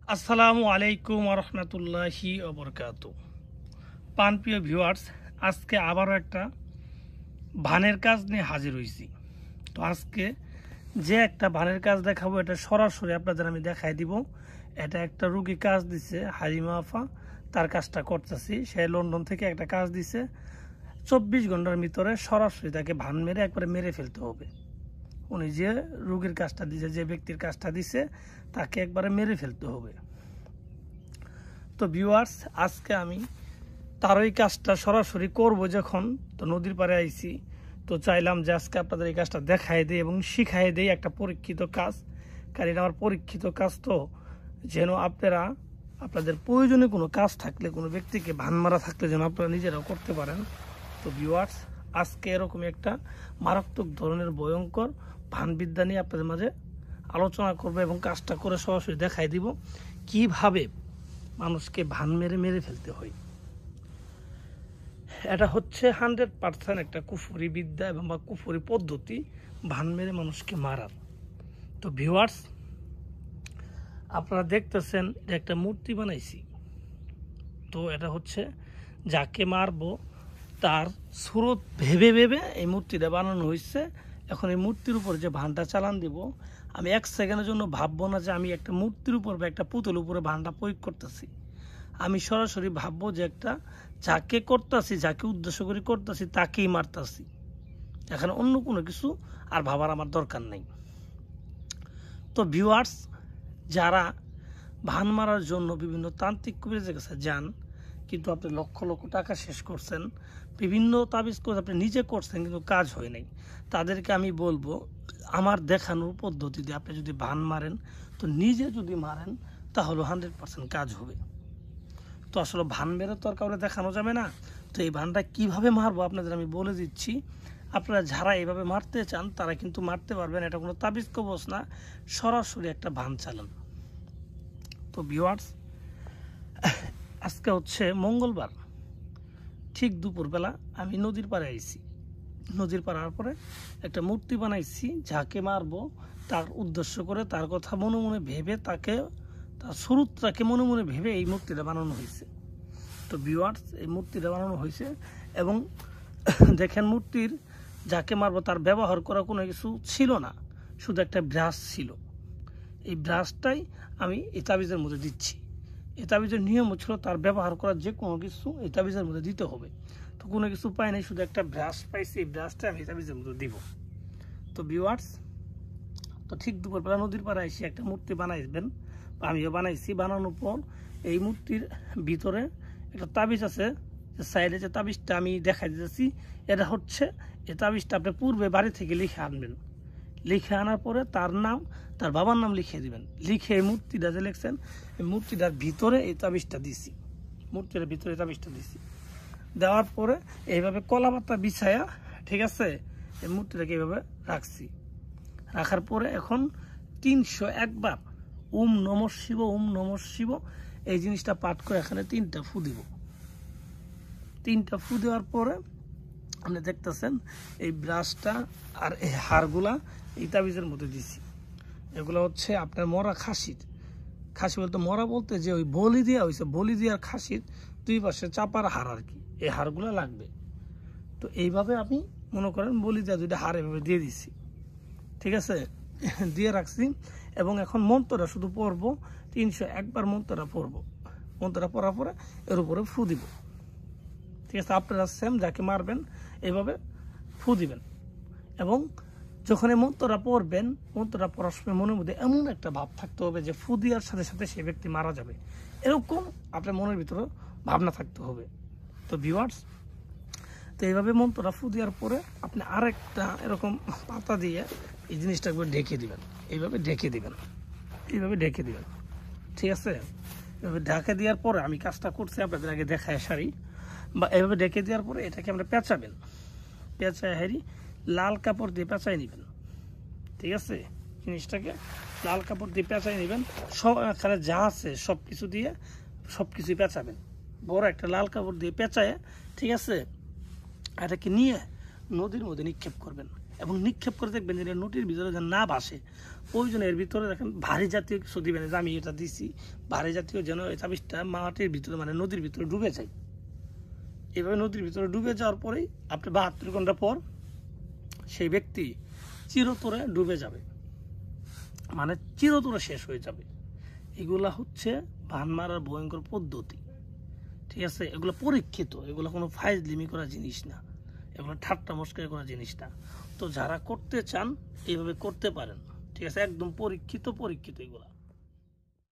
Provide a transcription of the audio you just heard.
আসসালামু আলাইকুম রহমতুল্লাহি ওবরকাতু। প্রিয় ভিউয়ার্স, আজকে আবারও একটা ভানের কাজ নিয়ে হাজির হয়েছি। তো আজকে যে একটা ভানের কাজ দেখাবো, এটা সরাসরি আপনাদের আমি দেখাই দিব। এটা একটা রুগী কাজ দিছে, হালিমা আফা তার কাজটা করতেছি। সে লন্ডন থেকে একটা কাজ দিছে, 24 ঘন্টার ভিতরে সরাসরি তাকে ভান মেরে একবারে মেরে ফেলতে হবে। উনি যে রুগীর কাজটা দিছে, যে ব্যক্তির কাজটা দিছে, তাকে একবারে মেরে ফেলতে হবে। তো ভিউয়ার্স, আজকে আমি তার ওই কাজটা সরাসরি করব। যখন তো নদীর পাড়ে আইছি, তো চাইলাম যে আজকে আপনাদের এই কাজটা দেখাই দিই এবং শিখাই দিই একটা পরীক্ষিত কাজ। কারণ এটা আমার পরীক্ষিত কাজ, তো যেন আপনারা আপনাদের প্রয়োজনে কোনো কাজ থাকলে, কোনো ব্যক্তিকে ভান মারা থাকলে যেন আপনারা নিজেরাও করতে পারেন। তো ভিউয়ার্স, আজকে এরকমই একটা মারাত্মক ধরনের ভয়ঙ্কর ভানবিদ্যা নিয়ে আপনাদের মাঝে আলোচনা করবো এবং কাজটা করে সরাসরি দেখাই দিব কিভাবে মানুষকে ভান মেরে মেরে ফেলতে হয়। এটা হচ্ছে 100% একটা কুফরি বিদ্যা এবং বা কুফরি পদ্ধতি, ভান মেরে মানুষকে মারার। তো ভিউয়ার্স, আপনারা দেখতেছেন এটা একটা মূর্তি বানাইছি। তো এটা হচ্ছে যাকে মারবো তার সুরত ভেবে ভেবে এই মূর্তিটা বানানো হয়েছে। এখন এই মূর্তির উপর যে ভানটা চালান দিব, আমি 1 সেকেন্ডের জন্য ভাববো না যে আমি একটা মূর্তির উপর বা একটা পুতুলের উপরে ভানটা প্রয়োগ করতেছি। আমি সরাসরি ভাববো যে একটা যাকে করতেছি, যাকে উদ্দেশ্য করে করতেছি, তাকেই মারতেছি। এখানে অন্য কোনো কিছু আর ভাবার আমার দরকার নেই। তো ভিউয়ার্স, যারা ভান মারার জন্য বিভিন্ন তান্ত্রিক কবিরাজের কাছে যান, কিন্তু আপনি লক্ষ লক্ষ টাকা শেষ করছেন, বিভিন্ন তাবিজ করে আপনি নিজে করছেন কিন্তু কাজ হয় নাই, তাদেরকে আমি বলবো আমার দেখানোর পদ্ধতিতে আপনি যদি ভান মারেন, তো নিজে যদি মারেন তাহলে 100% কাজ হবে। তো আসলে ভান মেরে তো আর কাউকে দেখানো যাবে না। তো এই ভানটা কিভাবে মারবো আপনাদের আমি বলে দিচ্ছি। আপনারা যারা এইভাবে মারতে চান তারা কিন্তু মারতে পারবেন। এটা কোনো তাবিজ কবজ না, সরাসরি একটা ভান চালান। তো ভিউয়ার্স, আজকে হচ্ছে মঙ্গলবার, ঠিক দুপুরবেলা আমি নদীর পাড়ে আইছি। নদীর পাড়ে আসার পরে একটা মূর্তি বানাইছি, যাকে মারবো তার উদ্দেশ্য করে, তার কথা মনে মনে ভেবে, তাকে তার শুরুটাকে মনে মনে ভেবে এই মূর্তিটা বানানো হয়েছে। তো ভিউয়ার্স, এই মূর্তিটা বানানো হয়েছে এবং দেখেন মূর্তির যাকে মারবো তার ব্যবহার করা কোনো কিছু ছিল না, শুধু একটা ব্রাশ ছিল। এই ব্রাশটাই আমি এই তাবিজের মধ্যে দিচ্ছি। এই তাবিজের নিয়ম ছিল তার ব্যবহার করার যে কোনো কিছু এই তাবিজের মধ্যে দিতে হবে। তো কোনো কিছু পাই নাই, শুধু একটা ব্রাশ পাইছি, এই ব্রাশটা আমি এই তাবিজের মধ্যে দিব। তো ভিউয়ার্স, তো ঠিক দুপুরবেলা নদীর পাড়ে এসে একটা মূর্তি বানাইবেন, আমিও বানাইছি। বানানোর পর এই মূর্তির ভিতরে একটা তাবিজ আছে, সাইডে যে তাবিজটা আমি দেখাই দিতেছি, এটা হচ্ছে এই তাবিজটা আপনি পূর্বে বাড়ি থেকে লিখে আনবেন। লিখে আনার পরে তার নাম, তার বাবার নাম লিখে দিবেন। লিখে এই মূর্তিটা যে লিখছেন, এই মূর্তিটার ভিতরে এই তাবিজটা দিছি, মূর্তিটার ভিতরে এই তাবিজটা দিছি। দেওয়ার পরে এইভাবে কলা পাতা বিছায়া, ঠিক আছে, এই মূর্তিটাকে এইভাবে রাখছি। রাখার পরে এখন 301 বার ওম নমঃ শিব, ওম নমঃ শিব এই জিনিসটা পাঠ করে এখানে 3টা ফু দিব। 3টা ফু দেওয়ার পরে আপনি দেখতেছেন এই ব্রাশটা আর এই হাড়গুলা এই তাবিজের মধ্যে দিছি। এগুলো হচ্ছে আপনার মরা খাসির, খাসি বলতে মরা বলতে যে ওই বলি দেওয়া হয়েছে, বলি দেওয়ার খাসির 2 পাশে চাপার হাড় আর কি, এই হাড়গুলো লাগবে। তো এইভাবে আমি মনে করেন বলি দেওয়া 2টা হাড় এভাবে দিয়ে দিছি, ঠিক আছে, দিয়ে রাখছি। এবং এখন মন্ত্রটা শুধু পড়বো, 301 বার মন্ত্রটা পড়বো। মন্ত্রটা পড়ার পরে এর উপরে ফু দিব, ঠিক আছে। আপনারা সেম যাকে মারবেন এইভাবে ফু দিবেন। এবং যখন এই মন্ত্রটা পড়বেন, মন্ত্রটা পড়ার সময় মনের মধ্যে এমন একটা ভাব থাকতে হবে যে ফু দেওয়ার সাথে সাথে সেই ব্যক্তি মারা যাবে, এরকম আপনার মনের ভিতরে ভাবনা থাকতে হবে। তো ভিউয়ার্স, তো এইভাবে মন্ত্রটা ফু দেওয়ার পরে আপনি আরেকটা এরকম পাতা দিয়ে এই জিনিসটা একবার ঢেকে দিবেন, এইভাবে ঢেকে দিবেন, এইভাবে ঢেকে দিবেন, ঠিক আছে। এভাবে ঢেকে দেওয়ার পরে আমি কাজটা করছি আপনাদের আগে দেখায় সারি, বা এইভাবে ঢেকে দেওয়ার পরে এটাকে আমরা পেঁচাবেন। পেঁচায় হারি লাল কাপড় দিয়ে পেঁচাই নেবেন, ঠিক আছে। জিনিসটাকে লাল কাপড় দিয়ে পেঁচাই নেবেন, সব এখানে যা আছে সব কিছু দিয়ে সব কিছুই পেঁচাবেন। বড় একটা লাল কাপড় দিয়ে পেঁচায়, ঠিক আছে, এটাকে নিয়ে নদীর মধ্যে নিক্ষেপ করবেন। এবং নিক্ষেপ করে দেখবেন যে নদীর ভিতরে যেন না ভাসে। ওই জন্য এর ভিতরে দেখেন ভারী জাতীয় কিছু দিবেন, যে আমি এটা দিছি ভারী জাতীয়, যেন এই তাবিজটা মাটির ভিতরে মানে নদীর ভিতরে ডুবে যায়। এভাবে নদীর ভিতরে ডুবে যাওয়ার পরেই আপনি 72 ঘন্টা পর সেই ব্যক্তি চিরতরে ডুবে যাবে, মানে চিরতরে শেষ হয়ে যাবে। এগুলা হচ্ছে বান মারার ভয়ঙ্কর পদ্ধতি, ঠিক আছে? এগুলো পরীক্ষিত, এগুলো কোনো ফাইজলিমি করা জিনিস না, এগুলো ঠাট্টা মস্কারি করা জিনিস না। তো যারা করতে চান এইভাবে করতে পারেন, ঠিক আছে? একদম পরীক্ষিত এগুলা।